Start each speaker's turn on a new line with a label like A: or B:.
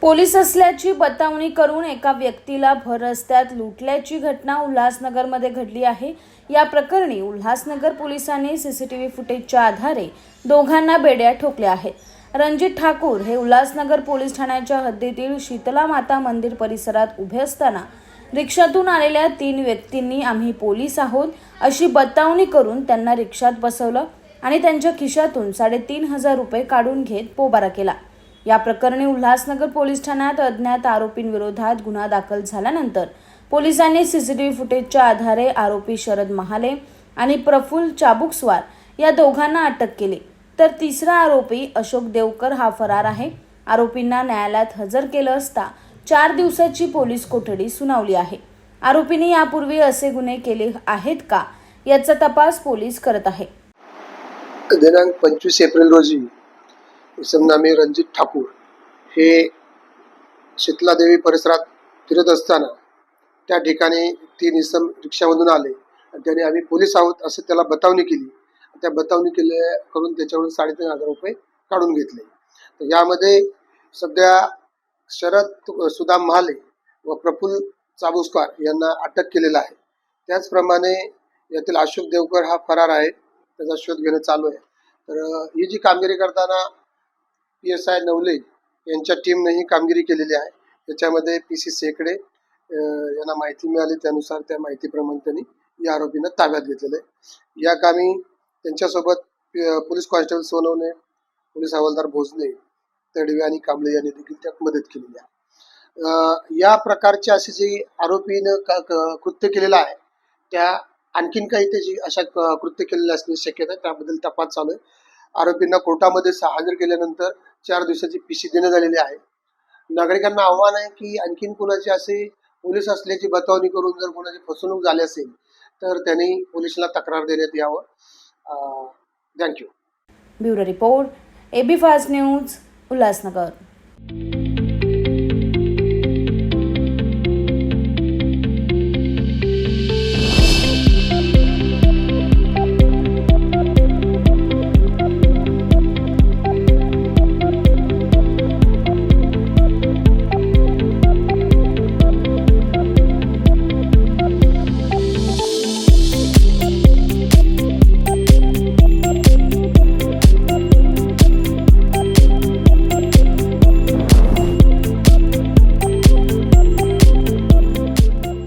A: Police असल्याची बतावणी करून एका व्यक्तीला भर रस्त्यात लुटल्याची घटना उल्हासनगरमध्ये घडली आहे। या प्रकरणी उल्हासनगर पोलिसांनी सीसीटीव्ही फुटेजच्या आधारे दोघांना बेड्या ठोकल्या आहेत। रणजित ठाकूर हे उल्हासनगर पोलीस ठाण्याच्या हद्दीतील शीतला माता मंदिर परिसरात उभे असताना रिक्षातून आलेल्या 3 व्यक्तींनी आम्ही पोलीस आहोत अशी बतावणी करून त्यांना रिक्षात बसवलं आणि त्यांच्या खिशातून 3,500 रुपये काढून घेत पोबारा केला। या प्रकरणी उल्हासनगर पोलीस ठाण्यात अज्ञात आरोपींविरोधात गुन्हा दाखल झाल्यानंतर पोलिसांनी सीसीटीव्ही फुटेजच्या आधारे आरोपी शरद महाले आणि प्रफुल्ल चाबुकस्वार या दोघांना अटक केली, तर तिसरा आरोपी अशोक देवकर हा फरार आहे। आरोपींना न्यायालयात हजर केलं असता 4 दिवसाची पोलीस कोठडी सुनावली आहे। आरोपींनी यापूर्वी असे गुन्हे केले आहेत का याचा तपास पोलीस करत आहे।
B: दिनांक 25 एप्रिल रोजी इसम नामे रणजित ठाकूर हे शीतलादेवी परिसरात फिरत असताना त्या ठिकाणी 3 इसम रिक्षामधून आले आणि त्याने आम्ही पोलीस आहोत असं त्याला बतावणी केली। त्या बतावणी करून त्याच्याकडून 3,500 रुपये काढून घेतले। तर यामध्ये सध्या शरद सुदाम महाले व प्रफुल्ल चाबुकस्वार यांना अटक केलेला आहे। त्याचप्रमाणे यातील अशोक देवकर हा फरार आहे, त्याचा शोध घेणं चालू आहे। तर ही जी कामगिरी करताना PSI नवले यांच्या टीमने ही कामगिरी केलेली आहे। त्याच्यामध्ये PC शेकडे यांना माहिती मिळाली, त्यानुसार त्या माहितीप्रमाणे त्यांनी या आरोपींना ताब्यात घेतलेले आहे। या कामी त्यांच्यासोबत पोलीस कॉन्स्टेबल सोनवणे, पोलीस हवालदार भोजने, तडवे आणि कांबळे यांनी देखील त्यात मदत केलेली आहे। या प्रकारचे असे जे आरोपीनं कृत्य केलेलं आहे त्या आणखीन काही त्याची अशा कृत्य केलेले असण्याची शक्यता आहे, त्याबद्दल तपास चालू आहे। आरोपींना कोर्टामध्ये हजर केल्यानंतर 4 दिवसाची PC देण्यात आलेली आहे। नागरिकांना आव्हान आहे की आणखीन कुणाचे असे पोलीस असल्याची बतावणी करून जर कोणाची फसवणूक झाली असेल तर त्यांनी पोलिसाला तक्रार देण्यात यावं। Thank you.
A: Bureau report AB fast news Ulhasnagar.